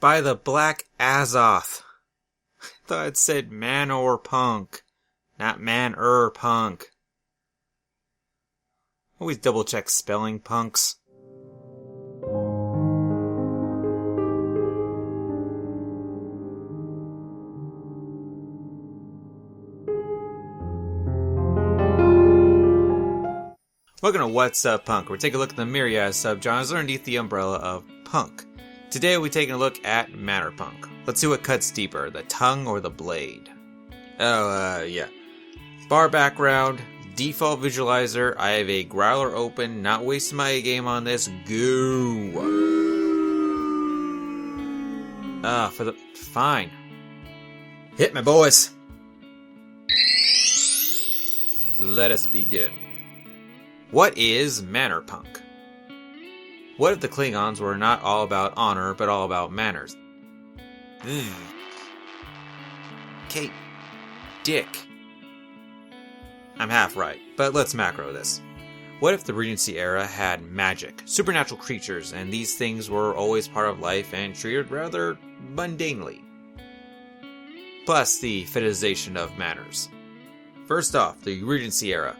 By the Black Azoth. I thought it said Mannerpunk, not Mannerpunk. Always double check spelling, punks. Welcome to What's Up Punk, where we take a look at the myriad subgenres underneath the umbrella of punk. Today we'll be taking a look at Mannerpunk. Let's see what cuts deeper, the tongue or the blade. Yeah. Bar background, default visualizer, I have a growler open, not wasting my game on this, go! Fine. Hit me, boys! Let us begin. What is Mannerpunk? What if the Klingons were not all about honor, but all about manners? Kate. Dick. I'm half right, but let's macro this. What if the Regency era had magic, supernatural creatures, and these things were always part of life and treated rather mundanely? Plus the fetishization of manners. First off, the Regency era.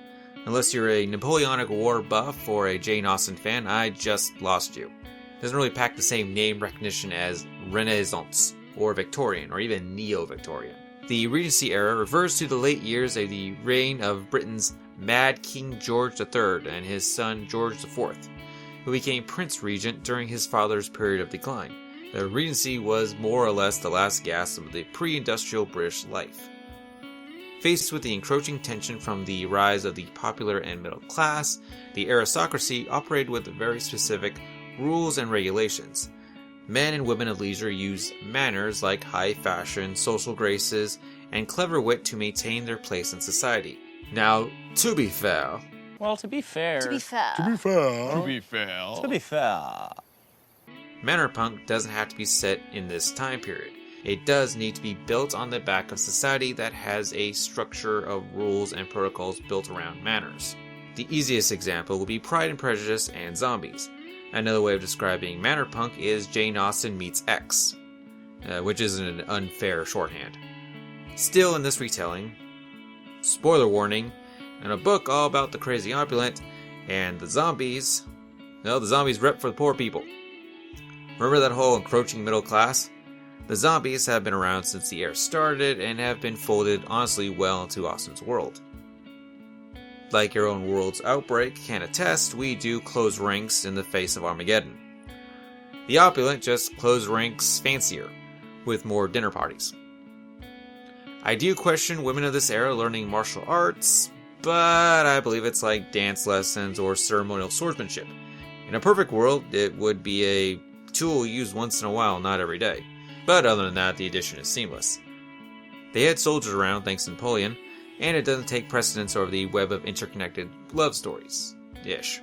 Unless you're a Napoleonic War buff or a Jane Austen fan, I just lost you. It doesn't really pack the same name recognition as Renaissance, or Victorian, or even Neo-Victorian. The Regency era refers to the late years of the reign of Britain's Mad King George III and his son George IV, who became Prince Regent during his father's period of decline. The Regency was more or less the last gasp of the pre-industrial British life. Faced with the encroaching tension from the rise of the popular and middle class, the aristocracy operated with very specific rules and regulations. Men and women of leisure used manners like high fashion, social graces, and clever wit to maintain their place in society. Now, to be fair... Mannerpunk doesn't have to be set in this time period. It does need to be built on the back of society that has a structure of rules and protocols built around manners. The easiest example would be Pride and Prejudice and zombies. Another way of describing Mannerpunk is Jane Austen meets X, which isn't an unfair shorthand. Still in this retelling, spoiler warning, in a book all about the crazy opulent and the zombies rep for the poor people. Remember that whole encroaching middle class? The zombies have been around since the era started and have been folded honestly well into Austen's world. Like your own world's outbreak can attest, we do close ranks in the face of Armageddon. The opulent just close ranks fancier, with more dinner parties. I do question women of this era learning martial arts, but I believe it's like dance lessons or ceremonial swordsmanship. In a perfect world, it would be a tool used once in a while, not every day. But other than that, the addition is seamless. They had soldiers around thanks to Napoleon, and it doesn't take precedence over the web of interconnected love stories. Ish.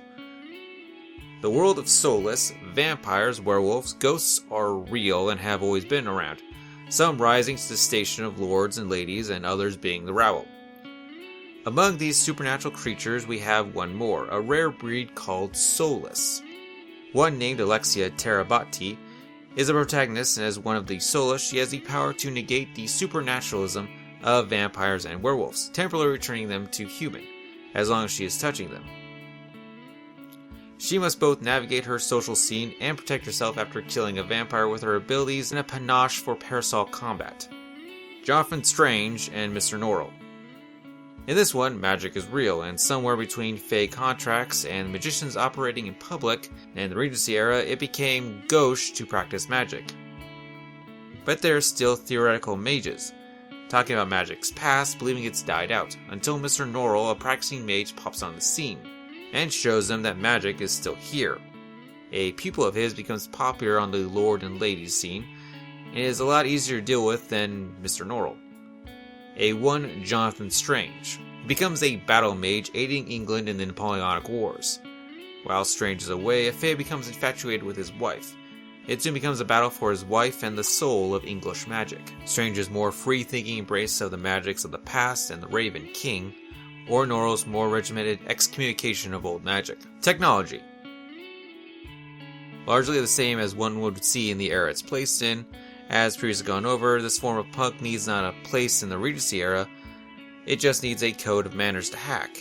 The world of soulless, vampires, werewolves, ghosts are real and have always been around, some rising to the station of lords and ladies and others being the rabble. Among these supernatural creatures we have one more, a rare breed called soulless. One named Alexia Terabatti is a protagonist, and as one of the soulless, she has the power to negate the supernaturalism of vampires and werewolves, temporarily returning them to human, as long as she is touching them. She must both navigate her social scene and protect herself after killing a vampire with her abilities and a panache for parasol combat. Jonathan Strange and Mr. Norrell. In this one, magic is real, and somewhere between fey contracts and magicians operating in public, and in the Regency era, it became gauche to practice magic. But there are still theoretical mages, talking about magic's past, believing it's died out, until Mr. Norrell, a practicing mage, pops on the scene, and shows them that magic is still here. A pupil of his becomes popular on the lord and ladies scene, and is a lot easier to deal with than Mr. Norrell. A one Jonathan Strange. He becomes a battle mage aiding England in the Napoleonic Wars. While Strange is away, a fae becomes infatuated with his wife. It soon becomes a battle for his wife and the soul of English magic. Strange's more free-thinking embrace of the magics of the past and the Raven King, or Norrell's more regimented excommunication of old magic. Technology. largely the same as one would see in the era it's placed in. As previously gone over, this form of punk needs not a place in the Regency era, it just needs a code of manners to hack.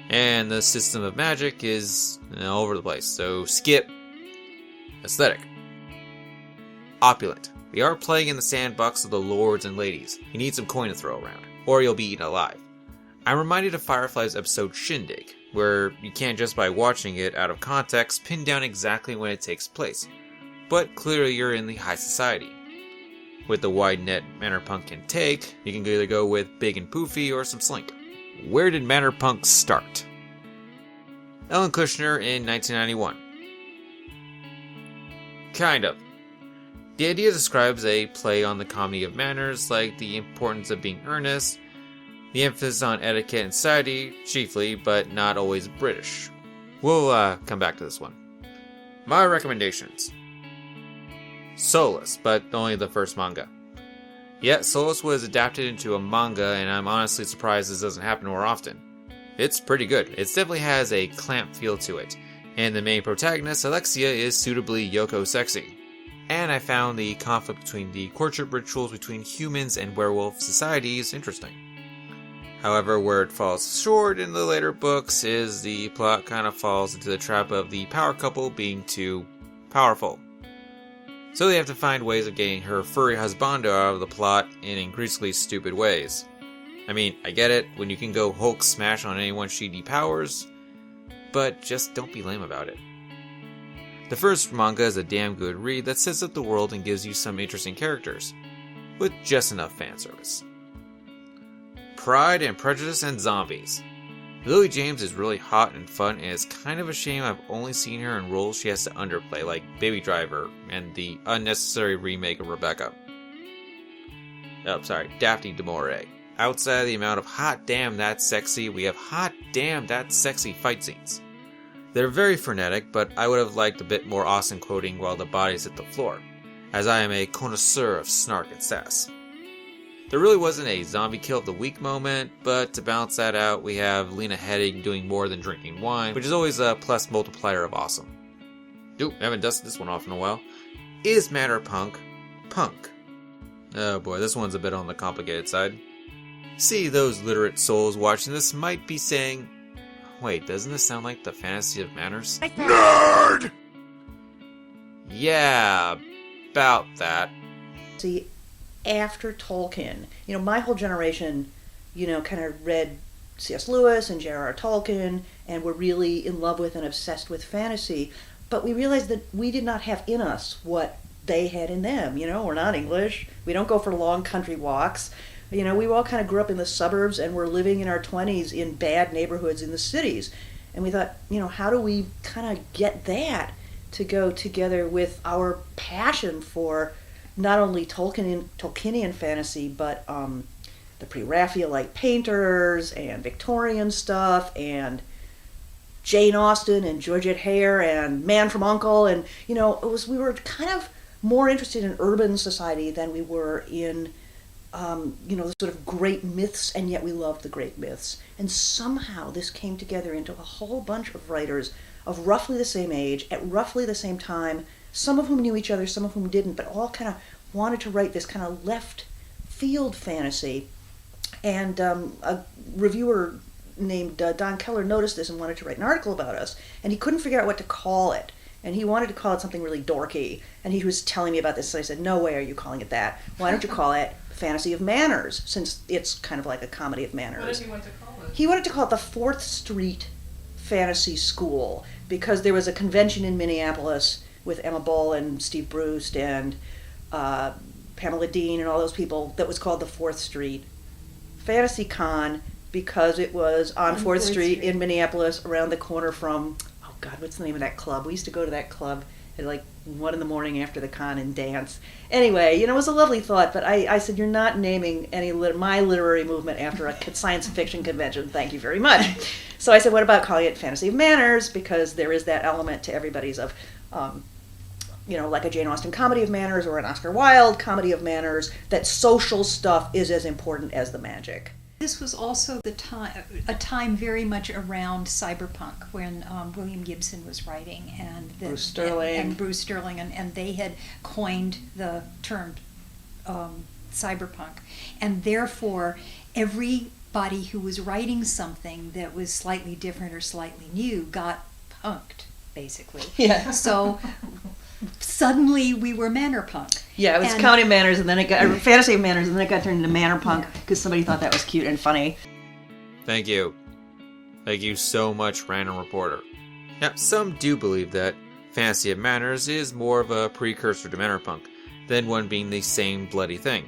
And the system of magic is all over the place, so skip. Aesthetic. Opulent. We are playing in the sandbox of the lords and ladies. You need some coin to throw around, or you'll be eaten alive. I'm reminded of Firefly's episode Shindig, where you can't just by watching it out of context pin down exactly when it takes place, but clearly you're in the high society. With the wide net Mannerpunk can take, you can either go with big and poofy or some slink. Where did Mannerpunk start? Ellen Kushner in 1991. Kind of. The idea describes a play on the comedy of manners, like the importance of being earnest, the emphasis on etiquette and society, chiefly, but not always British. We'll come back to this one. My recommendations. Solus, but only the first manga. Yet, Solus was adapted into a manga, and I'm honestly surprised this doesn't happen more often. It's pretty good. It definitely has a clamp feel to it, and the main protagonist, Alexia, is suitably Yoko sexy. And I found the conflict between the courtship rituals between humans and werewolf societies interesting. However, where it falls short in the later books is the plot kind of falls into the trap of the power couple being too powerful. So they have to find ways of getting her furry husbando out of the plot in increasingly stupid ways. I mean, I get it, when you can go Hulk smash on anyone she depowers, but just don't be lame about it. The first manga is a damn good read that sets up the world and gives you some interesting characters, with just enough fanservice. Pride and Prejudice and Zombies. Lily James is really hot and fun, and it's kind of a shame I've only seen her in roles she has to underplay, like Baby Driver and the unnecessary remake of Rebecca. Daphne du Maurier. Outside of the amount of hot damn that's sexy, we have hot damn that's sexy fight scenes. They're very frenetic, but I would have liked a bit more Austin quoting while the bodies hit the floor, as I am a connoisseur of snark and sass. There really wasn't a zombie kill of the week moment, but to balance that out, we have Lena Headey doing more than drinking wine, which is always a plus multiplier of awesome. Oop, I haven't dusted this one off in a while. Is Mannerpunk punk? Oh boy, this one's a bit on the complicated side. See, those literate souls watching this might be saying, wait, doesn't this sound like the fantasy of manners? Nerd! Yeah, about that. See, after Tolkien, my whole generation, kind of read C.S. Lewis and J.R.R. Tolkien and were really in love with and obsessed with fantasy, but we realized that we did not have in us what they had in them. We're not English, we don't go for long country walks, we all kind of grew up in the suburbs and were living in our 20s in bad neighborhoods in the cities, and we thought, how do we kind of get that to go together with our passion for not only Tolkienian fantasy, but the pre-Raphaelite painters and Victorian stuff and Jane Austen and Georgette Hare and Man from U.N.C.L.E. and we were kind of more interested in urban society than we were in the sort of great myths, and yet we loved the great myths. And somehow this came together into a whole bunch of writers of roughly the same age at roughly the same time, some of whom knew each other, some of whom didn't, but all kind of wanted to write this kind of left field fantasy. And a reviewer named Don Keller noticed this and wanted to write an article about us, and he couldn't figure out what to call it. And he wanted to call it something really dorky, and he was telling me about this, so I said, no way are you calling it that. Why don't you call it Fantasy of Manners, since it's kind of like a comedy of manners. What did he want to call it? He wanted to call it the 4th Street Fantasy School, because there was a convention in Minneapolis with Emma Bull and Steve Bruce and Pamela Dean and all those people that was called the 4th Street Fantasy Con, because it was on 4th Street in Minneapolis, around the corner from, oh God, what's the name of that club? We used to go to that club at like 1 a.m. after the con and dance. Anyway, it was a lovely thought, but I said, you're not naming my literary movement after a science fiction convention. Thank you very much. So I said, what about calling it Fantasy of Manners? Because there is that element to everybody's of, like a Jane Austen comedy of manners or an Oscar Wilde comedy of manners, that social stuff is as important as the magic. This was also a time very much around cyberpunk when William Gibson was writing and Bruce Sterling. And they had coined the term cyberpunk, and therefore everybody who was writing something that was slightly different or slightly new got punked, basically. Yeah. So suddenly we were Mannerpunk. Yeah, it was County Manners, and then it got Fantasy of Manners, and then it got turned into Mannerpunk because somebody thought that was cute and funny. Thank you. Thank you so much, Random Reporter. Now, some do believe that Fantasy of Manners is more of a precursor to Mannerpunk than one being the same bloody thing,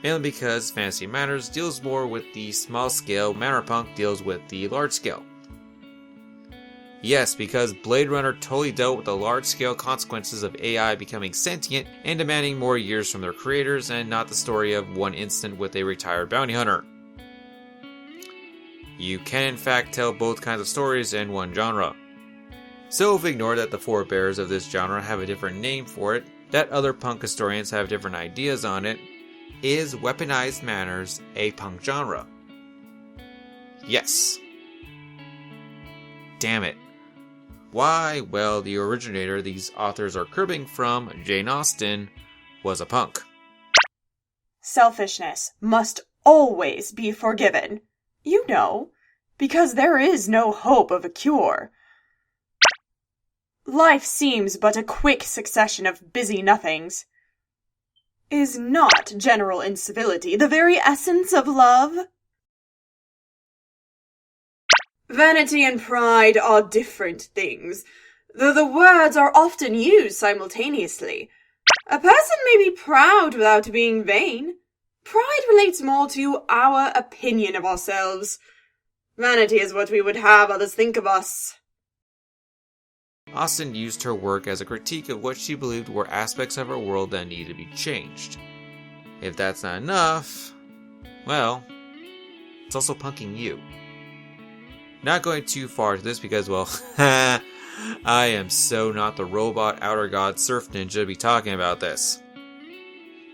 mainly because Fantasy of Manners deals more with the small scale, Mannerpunk deals with the large scale. Yes, because Blade Runner totally dealt with the large-scale consequences of AI becoming sentient and demanding more years from their creators, and not the story of one instant with a retired bounty hunter. You can in fact tell both kinds of stories in one genre. So if we ignore that the forebears of this genre have a different name for it, that other punk historians have different ideas on it, is weaponized manners a punk genre? Yes. Damn it. Why? Well, the originator these authors are cribbing from, Jane Austen, was a punk. Selfishness must always be forgiven. You know, because there is no hope of a cure. Life seems but a quick succession of busy nothings. Is not general incivility the very essence of love? Vanity and pride are different things, though the words are often used simultaneously. A person may be proud without being vain. Pride relates more to our opinion of ourselves. Vanity is what we would have others think of us. Austen used her work as a critique of what she believed were aspects of her world that needed to be changed. If that's not enough, well, it's also punking you. Not going too far to this because, well, I am so not the robot outer god surf ninja to be talking about this.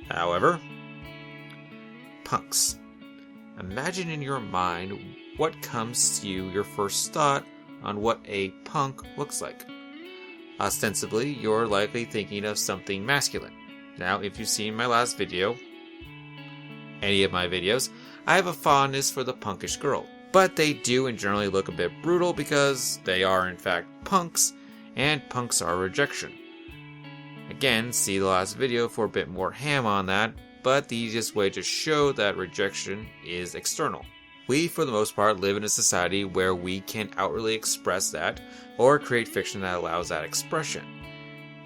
However, punks. Imagine in your mind what comes to you your first thought on what a punk looks like. Ostensibly, you're likely thinking of something masculine. Now, if you've seen my last video, any of my videos, I have a fondness for the punkish girl. But they do and generally look a bit brutal because they are in fact punks, and punks are rejection. Again, see the last video for a bit more ham on that, but the easiest way to show that rejection is external. We, for the most part, live in a society where we can outwardly express that, or create fiction that allows that expression.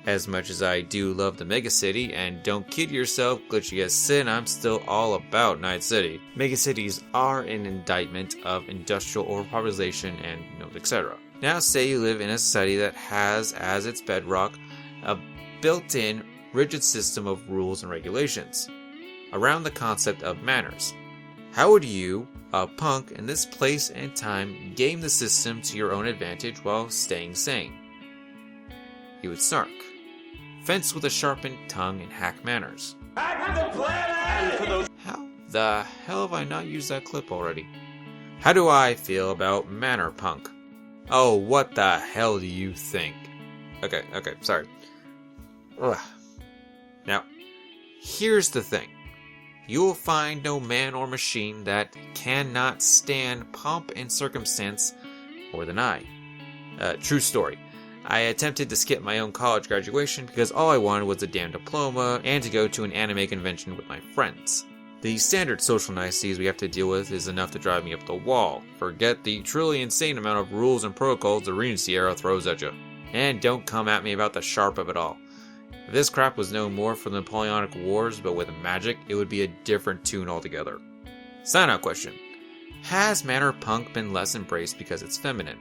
As much as I do love the megacity, and don't kid yourself, glitchy as sin, I'm still all about Night City. Megacities are an indictment of industrial overpopulation and etc. Now say you live in a society that has as its bedrock a built-in, rigid system of rules and regulations around the concept of manners. How would you, a punk in this place and time, game the system to your own advantage while staying sane? You would snark, fence with a sharpened tongue, and hack manners. Hack the planet! How the hell have I not used that clip already? How do I feel about Mannerpunk? Oh, what the hell do you think? Okay, sorry. Ugh. Now, here's the thing. You will find no man or machine that cannot stand pomp and circumstance more than I. True story. I attempted to skip my own college graduation because all I wanted was a damn diploma and to go to an anime convention with my friends. The standard social niceties we have to deal with is enough to drive me up the wall. Forget the truly insane amount of rules and protocols the Regency era throws at you. And don't come at me about the sharp of it all. If this crap was no more for the Napoleonic Wars but with magic, it would be a different tune altogether. Sign out question. Has Mannerpunk been less embraced because it's feminine?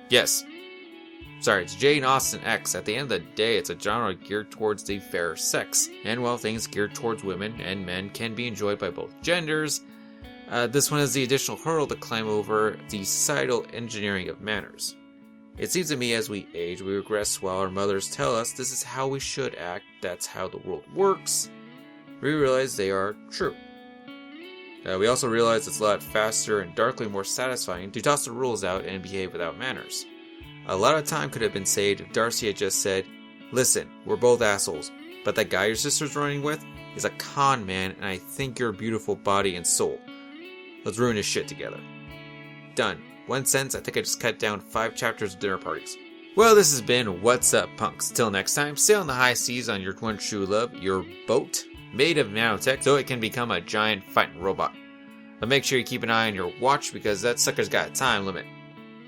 Yes. Sorry, it's Jane Austen X. At the end of the day, it's a genre geared towards the fairer sex. And while things geared towards women and men can be enjoyed by both genders, this one is the additional hurdle to climb over the societal engineering of manners. It seems to me as we age, we regress while our mothers tell us this is how we should act, that's how the world works. We realize they are true. We also realize it's a lot faster and darkly more satisfying to toss the rules out and behave without manners. A lot of time could have been saved if Darcy had just said, "Listen, we're both assholes, but that guy your sister's running with is a con man and I think you're a beautiful body and soul. Let's ruin his shit together." Done. One sentence, I think I just cut down 5 chapters of dinner parties. Well, this has been What's Up, Punks. Till next time, sail on the high seas on your one true love, your boat, made of nanotech so it can become a giant fighting robot. But make sure you keep an eye on your watch because that sucker's got a time limit.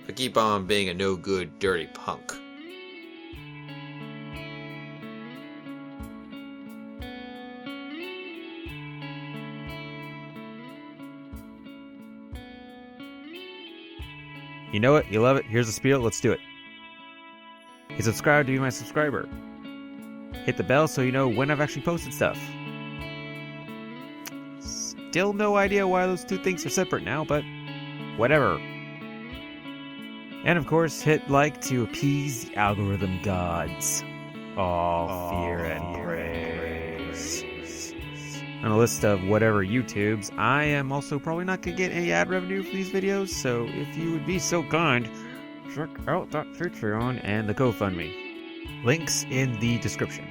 But keep on being a no good, dirty punk. You know it, you love it, here's the spiel, let's do it. Hit subscribe to be my subscriber. Hit the bell so you know when I've actually posted stuff. Still no idea why those two things are separate now, but whatever. And of course, hit like to appease the algorithm gods. All fear and praise. On a list of whatever YouTubes, I am also probably not going to get any ad revenue for these videos, so if you would be so kind, check out that Patreon and the GoFundMe. Links in the description.